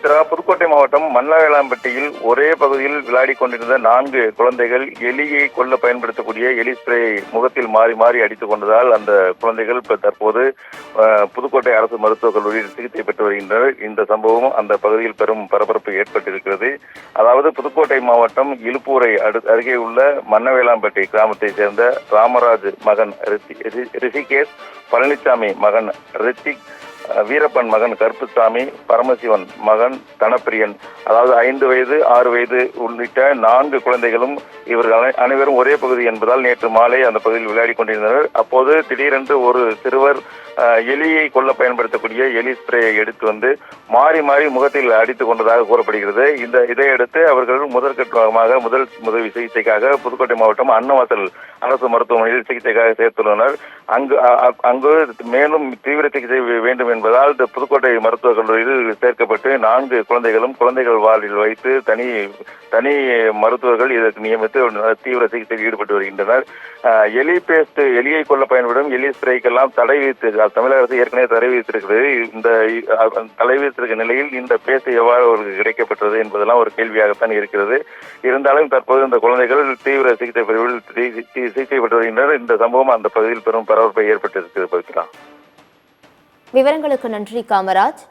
புதுக்கோட்டை மாவட்டம் மன்னவேளாம்பட்டியில் ஒரே பகுதியில் விளையாடிக் கொண்டிருந்த 4 குழந்தைகள் எலியை கொல்ல பயன்படுத்தக்கூடிய எலி ஸ்ப்ரே முகத்தில் மாறி மாறி அடித்துக் கொண்டதால் அந்த குழந்தைகள் தற்போது புதுக்கோட்டை அரசு மருத்துவக் கல்லூரியில் சிகிச்சை பெற்று வருகின்றனர். இந்த சம்பவம் அந்த பகுதியில் பெரும் பரபரப்பு ஏற்பட்டிருக்கிறது. அதாவது புதுக்கோட்டை மாவட்டம் இலுப்பூரை அருகே உள்ள மன்னவேளாம்பட்டி கிராமத்தை சேர்ந்த ராமராஜ் மகன் ரிஷிகேஷ், பழனிசாமி மகன் ரித்திக், வீரப்பன் மகன் கருப்புசாமி, பரமசிவன் மகன் தனப்பிரியன், அதாவது 5 வயது 6 வயது உள்ளிட்ட 4 குழந்தைகளும் இவர்கள் அனைவரும் ஒரே பகுதி என்பதால் நேற்று மாலை அந்த பகுதியில் விளையாடிக் கொண்டிருந்தனர். அப்போது திடீரென்று ஒரு சிறுவர் எலியை கொல்ல பயன்படுத்தக்கூடிய எலி ஸ்ப்ரேயை எடுத்து வந்து மாறி மாறி முகத்தில் அடித்துக் கொண்டதாக கூறப்படுகிறது. இதையடுத்து அவர்கள் முதற்கட்டமாக முதல் சிகிச்சைக்காக புதுக்கோட்டை மாவட்டம் அன்னவாசல் அரசு மருத்துவமனையில் சிகிச்சைக்காக சேர்த்துள்ளனர். அங்கு மேலும் தீவிர சிகிச்சை வேண்டும் என்பதால் புதுக்கோட்டை மருத்துவக் கல்லூரியில் சேர்க்கப்பட்டு 4 குழந்தைகளும் குழந்தைகள் வார்டில் வைத்து தனி மருத்துவர்கள் இதற்கு நியமித்து தீவிர சிகிச்சையில் ஈடுபட்டு வருகின்றனர். எலியை கொல்ல பயன்படும் எலி ஸ்ப்ரேக்கெல்லாம் தடை விதித்து தமிழக அரசு ஏற்கனவே தடை விதித்திருக்கிறது. இந்த தடை விதித்திருக்க நிலையில் இந்த பேஸ்ட் எவ்வாறு அவர்களுக்கு கிடைக்கப்பட்டது என்பதெல்லாம் ஒரு கேள்வியாகத்தான் இருக்கிறது. இருந்தாலும் தற்போது இந்த குழந்தைகள் தீவிர சிகிச்சை பிரிவில் சிகிச்சை பெற்று வருகின்றனர். இந்த சம்பவம் அந்த பகுதியில் பெரும் பரபரப்பை ஏற்பட்டிருக்கிறது. விவரங்களுக்கு நன்றி காமராஜ்.